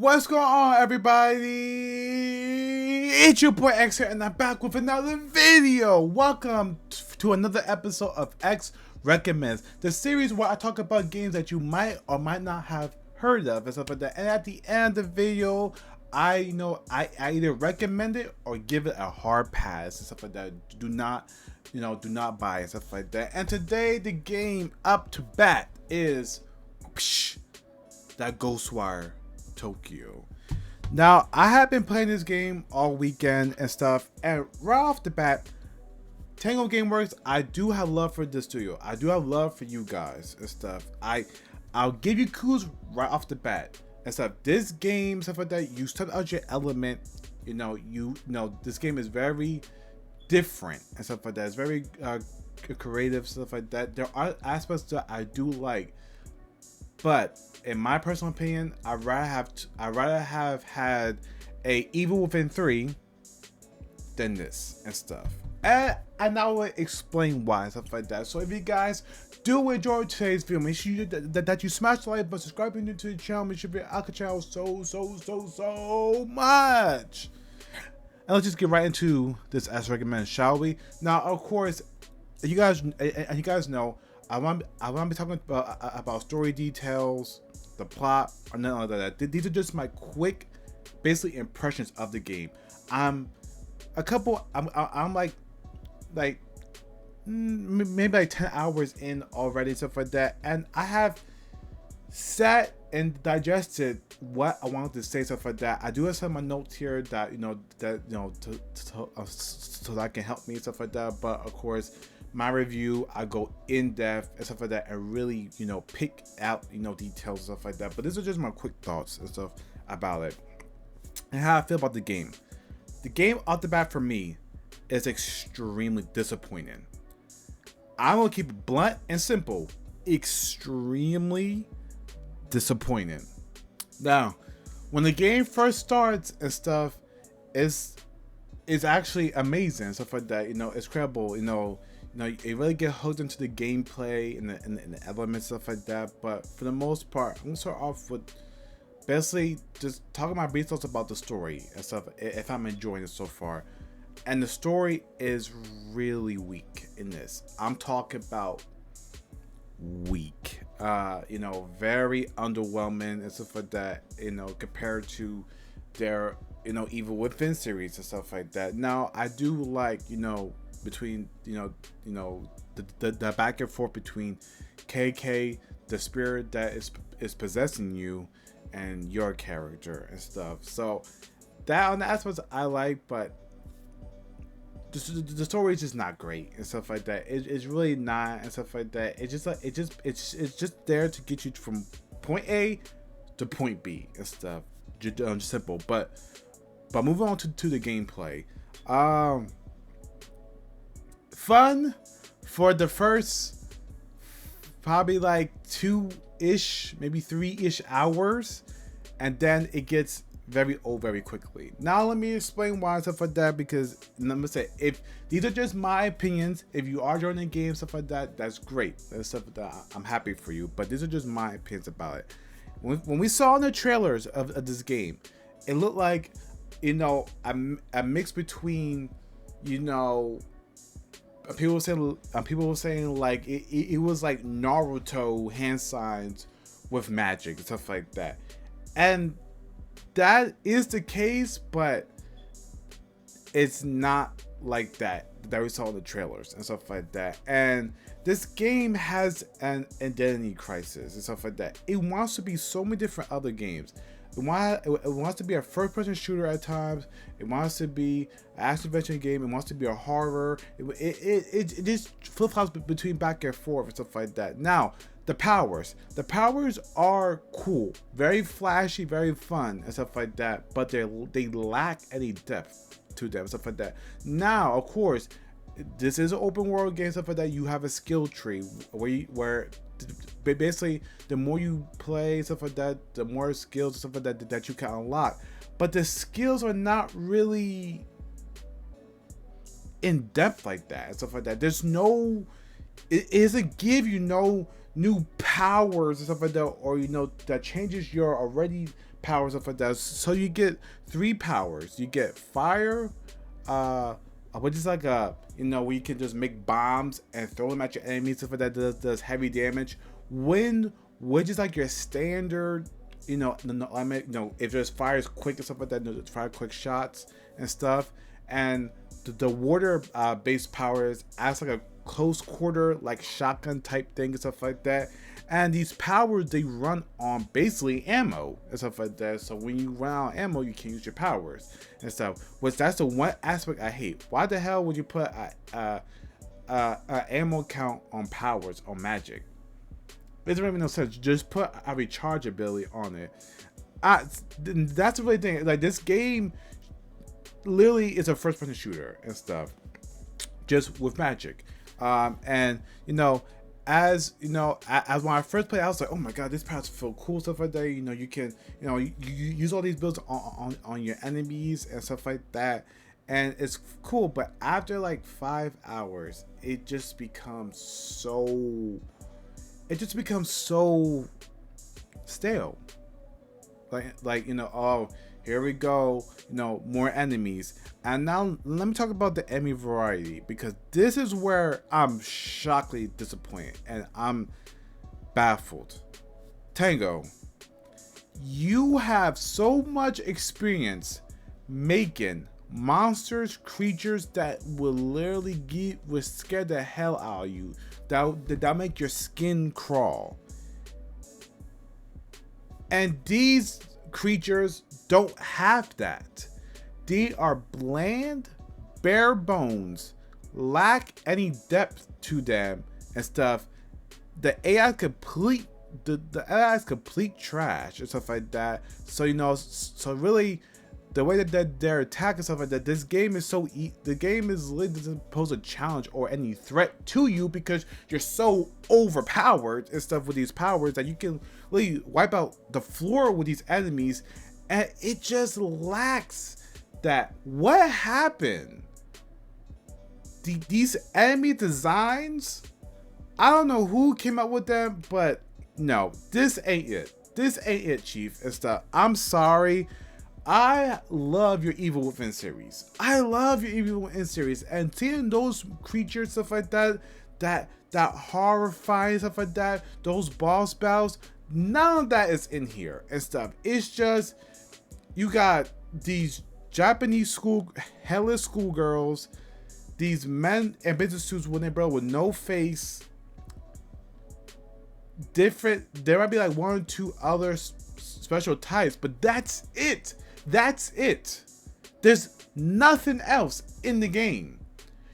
What's going on, everybody? It's your boy X here, and I'm back with another video. Welcome to another episode of X Recommends, the series where I talk about games that you might or might not have heard of and stuff like that. And at the end of the video, I either recommend it or give it a hard pass and stuff like that. Do not buy and stuff like that. And today, the game up to bat is that Ghostwire Tokto. Now, I have been playing this game all weekend and stuff, and right off the bat, Tango Gameworks, I do have love for the studio. I do have love for you guys and stuff. I'll give you kudos right off the bat and stuff. This game, stuff like that, you step out your element. This game is very different and stuff like that. It's very creative, stuff like that. There are aspects that I do like, but in my personal opinion, I'd rather have had a Evil Within 3 than this and stuff. And I will explain why and stuff like that. So if you guys do enjoy today's video, make sure that you smash the like button, subscribe to the channel, make sure you help the channel so much. And let's just get right into this as recommended, shall we? Now, of course, you guys know I want to be talking about story details, the plot, or nothing like that. These are just my quick, basically impressions of the game. I'm like maybe like 10 hours in already, stuff like that, and I have sat and digested what I wanted to say, stuff like that. I do have some of my notes here that so that can help me, stuff like that. But of course, my review, I go in depth and stuff like that, and really pick out details and stuff like that. But these are just my quick thoughts and stuff about it and how I feel about the game. The game off the bat for me is extremely disappointing. I'm gonna keep it blunt and simple. Extremely disappointing. Now, when the game first starts and stuff, is actually amazing and stuff like that. It's incredible. You really get hooked into the gameplay and the elements, stuff like that. But for the most part, I'm gonna start off with basically just talking my brief thoughts about the story and stuff, if I'm enjoying it so far. And the story is really weak in this. I'm talking about weak. Very underwhelming and stuff like that. Compared to their Evil Within series and stuff like that. Now, I do like between the back and forth between KK, the spirit that is possessing you, and your character and stuff. So that on the aspects I like, but the story is just not great and stuff like that. It's really not and stuff like that. It's just there to get you from point A to point B and stuff. Just simple. But moving on to the gameplay. Fun for the first probably like 2-ish, maybe 3-ish hours, and then it gets very old very quickly. Now let me explain why and stuff like that, because let me say, if these are just my opinions, if you are joining the game, stuff like that, that's great. That's stuff that I'm happy for you, but these are just my opinions about it. When we saw in the trailers of this game, it looked like a mix between people were saying like it was like Naruto hand signs with magic and stuff like that, and that is the case, but it's not like that we saw in the trailers and stuff like that. And this game has an identity crisis and stuff like that. It wants to be so many different other games. It wants to be a first-person shooter at times. It wants to be an action-adventure game. It wants to be a horror. It just flip-flops between back and forth and stuff like that. Now, the powers are cool, very flashy, very fun and stuff like that. But they lack any depth to them, stuff like that. Now, of course, this is an open world game, stuff like that. You have a skill tree where basically the more you play, stuff like that, the more skills, stuff like that you can unlock. But the skills are not really in depth like that and stuff like that. There's no, it doesn't give you no new powers and stuff like that, or that changes your already powers of that. So you get 3 powers. You get fire, which is like a, you know, where you can just make bombs and throw them at your enemies. Stuff like that does heavy damage. Wind, which is like your standard, you know, I mean, you know, if there's fires quick and stuff like that, there's fire quick shots and stuff. And the water based powers acts like a close quarter, like shotgun type thing and stuff like that. And these powers, they run on basically ammo and stuff like that. So when you run out of ammo, you can use your powers and stuff. Which that's the one aspect I hate. Why the hell would you put a ammo count on powers on magic? It doesn't make no sense. Just put a recharge ability on it. That's the really thing. Like, this game literally is a first-person shooter and stuff, just with magic. And you know, as you know, as when I first played, I was like, oh my god, this powers feel cool, stuff like that. You know, you can, you know, you use all these builds on your enemies and stuff like that, and it's cool. But after like 5 hours, it just becomes so stale. Like you know, oh, here we go, you know, more enemies. And now let me talk about the enemy variety, because this is where I'm shockingly disappointed and I'm baffled. Tango, you have so much experience making monsters, creatures that will literally will scare the hell out of you, that make your skin crawl. And these creatures don't have that. They are bland, bare bones, lack any depth to them and stuff. The AI the AI is complete trash and stuff like that. So you know, so really, the way that their attack and stuff like that, this game is so the game is literally doesn't pose a challenge or any threat to you, because you're so overpowered and stuff with these powers that you can literally wipe out the floor with these enemies, and it just lacks that. What happened? These enemy designs, I don't know who came up with them, but no, this ain't it. This ain't it, Chief and stuff. I'm sorry. I love your Evil Within series. I love your Evil Within series, and seeing those creatures, stuff like that horrifying stuff like that, those boss battles, none of that is in here and stuff. It's just, you got these Japanese hellish schoolgirls, these men in business suits with no face. Different, there might be like 1 or 2 other special types, but that's it. That's it. There's nothing else in the game.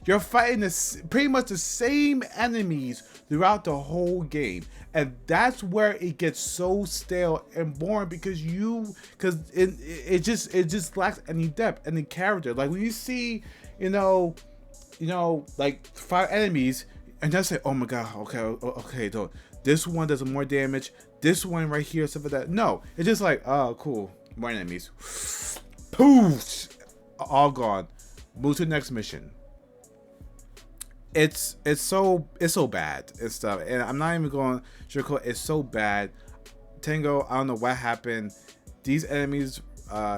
You're fighting pretty much the same enemies throughout the whole game, and that's where it gets so stale and boring, because it just lacks any depth, any character. Like when you see, you know, like 5 enemies, and just say, oh my god, okay, though, this one does more damage, this one right here, stuff like that. No, it's just like, oh cool, more enemies, poof, all gone. Move to the next mission. It's so bad and stuff, and I'm not even going to sugarcoat. It's so bad. Tango, I don't know what happened. These enemies,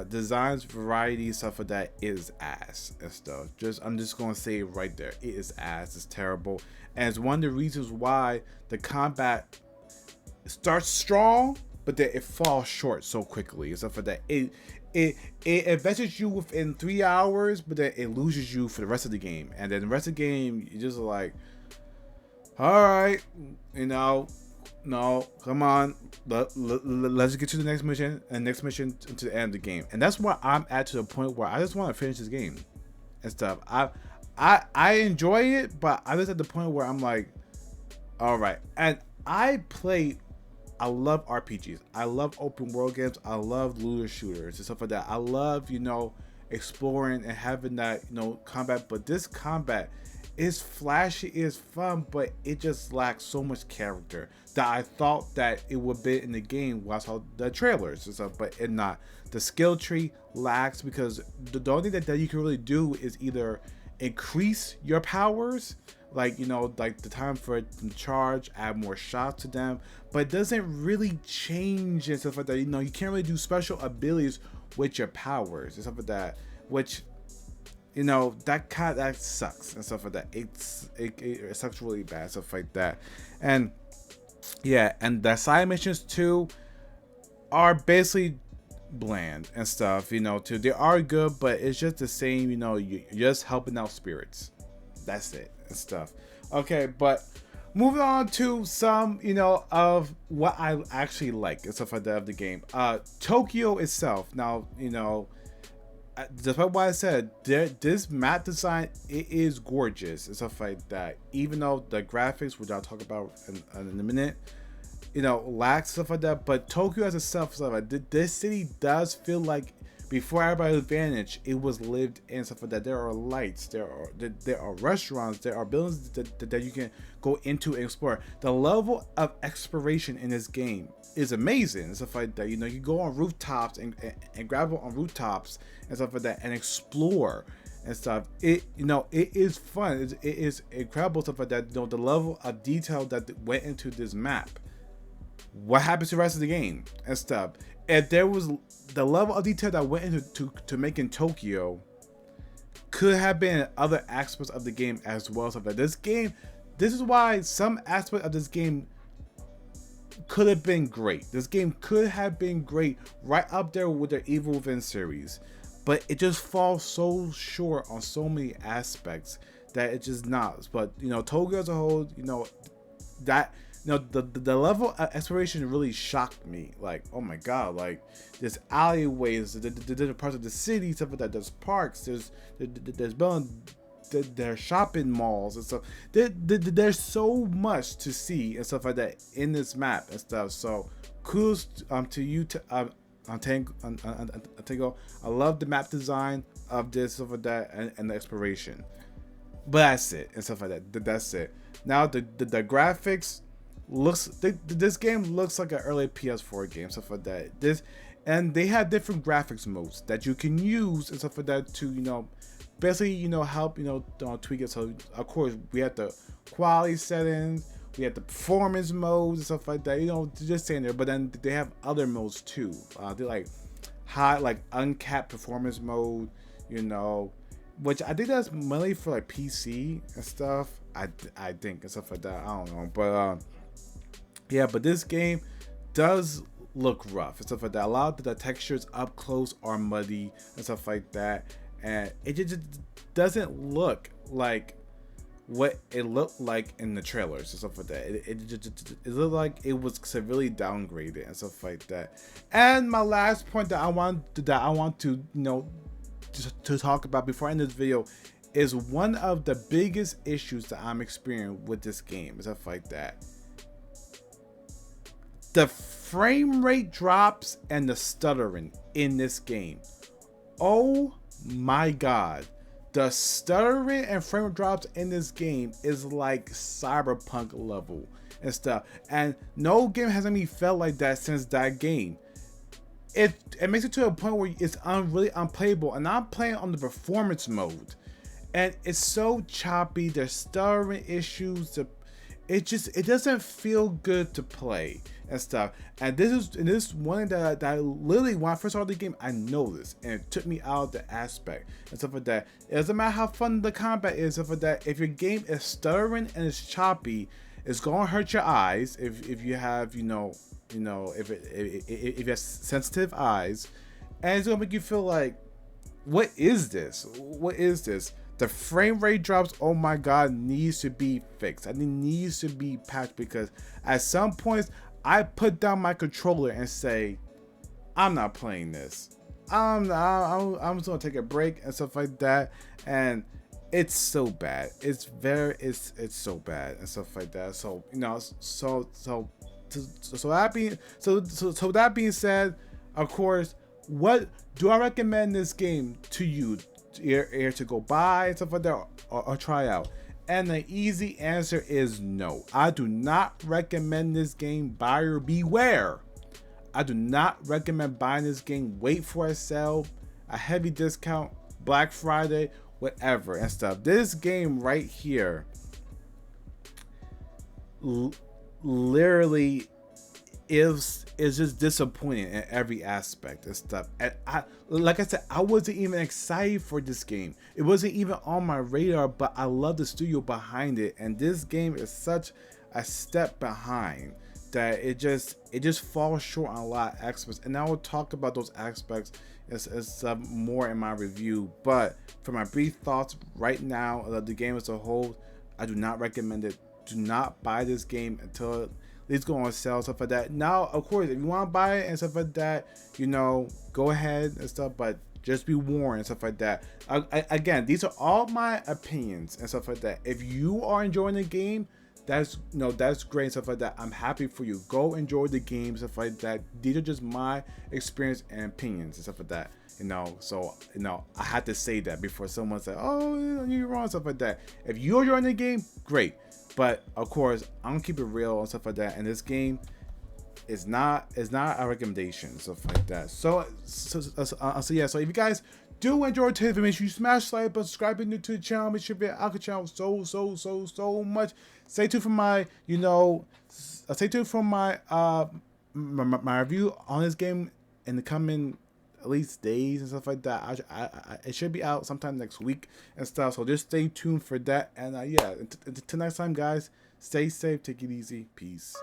designs, variety, stuff like that is ass and stuff. I'm just gonna say it right there. It is ass. It's terrible, and it's one of the reasons why the combat starts strong, but then it falls short so quickly and stuff like that. It invests you within 3 hours, but then it loses you for the rest of the game. And then the rest of the game, you just like, all right, you know, no, come on, let's get to the next mission, and next mission to the end of the game. And that's where I'm at, to the point where I just want to finish this game and stuff. I enjoy it, but I'm just at the point where I'm like, all right. And I love RPGs. I love open world games. I love looter shooters and stuff like that. I love, you know, exploring and having that, you know, combat. But this combat is flashy, is fun, but it just lacks so much character that I thought that it would be in the game while I saw the trailers and stuff, but it not. The skill tree lacks, because the only thing that you can really do is either increase your powers like, you know, like the time for it to charge, add more shots to them, but it doesn't really change and stuff like that. You know, you can't really do special abilities with your powers and stuff like that, which, you know, that sucks and stuff like that. It sucks really bad, stuff like that. And yeah, and the side missions too are basically bland and stuff, you know, too. They are good, but it's just the same, you know, you're just helping out spirits. That's it and stuff. Okay, but moving on to some, you know, of what I actually like and stuff like that of the game. Tokyo itself. Now, you know, despite what I said, this map design, it is gorgeous and stuff like that. Even though the graphics, which I'll talk about in a minute, you know, lacks stuff like that. But Tokyo as itself, stuff like this city does feel like before everybody's vanished, it was lived in, stuff like that. There are lights, there are restaurants, there are buildings that you can go into and explore. The level of exploration in this game is amazing and stuff like that. You know, you go on rooftops and grab on rooftops and stuff like that and explore and stuff. It, you know, it is fun. It is incredible stuff like that. You know, the level of detail that went into this map. What happens to the rest of the game and stuff. If there was the level of detail that went into to making Tokyo, could have been other aspects of the game as well. So that this game, this is why some aspect of this game could have been great. This game could have been great, right up there with the Evil Within series, but it just falls so short on so many aspects that it just not. But you know, Tokyo as a whole, you know, that. You know, the level of exploration really shocked me. Like, oh my god, like there's alleyways, the different parts of the city, stuff like that. There's parks, there's building, there's shopping malls and stuff. There's so much to see and stuff like that in this map and stuff. So kudos to you, Tango. I love the map design of this, stuff like that, and the exploration. But that's it and stuff like that. That's it. Now the graphics. This game looks like an early PS4 game, stuff like that. And they have different graphics modes that you can use and stuff like that to, you know, basically, you know, help, you know, tweak it. So of course we have the quality settings, we have the performance modes and stuff like that, you know, just saying there. But then they have other modes too. They like high, like uncapped performance mode, you know, which I think that's mainly for like PC and stuff. I think and stuff like that. I don't know, but yeah, but this game does look rough and stuff like that. A lot of the textures up close are muddy and stuff like that, and it just doesn't look like what it looked like in the trailers and stuff like that. It looked like it was severely downgraded and stuff like that. And my last point that I want to you know to talk about before I end this video is one of the biggest issues that I'm experiencing with this game and stuff like that. The frame rate drops and the stuttering in this game. Oh my god. The stuttering and frame rate drops in this game is like cyberpunk level and stuff. And no game has made me felt like that since that game. It makes it to a point where it's really unplayable. And I'm playing on the performance mode. And it's so choppy. There's stuttering issues. It doesn't feel good to play and stuff. And this is one that I literally, when I first started the game, I noticed, and it took me out of the aspect and stuff like that. It doesn't matter how fun the combat is, stuff like that. If your game is stuttering and it's choppy, it's gonna hurt your eyes. If you have, you know, if you have sensitive eyes, and it's gonna make you feel like, what is this? What is this? The frame rate drops, oh my god, needs to be fixed. I mean, needs to be patched, because at some points I put down my controller and say, I'm not playing this. I'm just gonna take a break and stuff like that. And it's so bad. It's so bad and stuff like that. So, you know, so that being said, of course, what do I recommend this game to you? To go buy and stuff like that, or try out? And the easy answer is no. I do not recommend this game. Buyer beware. I do not recommend buying this game. Wait for a sale, a heavy discount, Black Friday, whatever and stuff. This game right here l- literally is just disappointing in every aspect and stuff. And like I said, I wasn't even excited for this game. It wasn't even on my radar, but I love the studio behind it, and this game is such a step behind that it just falls short on a lot of aspects. And I will talk about those aspects as more in my review. But for my brief thoughts right now of the game as a whole, I do not recommend it. Do not buy this game until it's going on sale, stuff like that. Now, of course, if you want to buy it and stuff like that, go ahead and stuff, but just be warned and stuff like that. Again, these are all my opinions and stuff like that. If you are enjoying the game, that's great and stuff like that. I'm happy for you. Go enjoy the game, stuff like that. These are just my experience and opinions and stuff like that. So I had to say that before someone said, "Oh, you're wrong," stuff like that. If you're enjoying the game, great. But of course, I'm gonna keep it real and stuff like that. And this game is not a recommendation, stuff like that. So yeah. So if you guys do enjoy today's video, make sure you smash like button, subscribe new to the channel. Make sure you out the channel so much. Stay tuned for my my review on this game in the coming at least days and stuff like that. It should be out sometime next week and stuff. So just stay tuned for that. And yeah, until next time, guys, stay safe, take it easy, peace.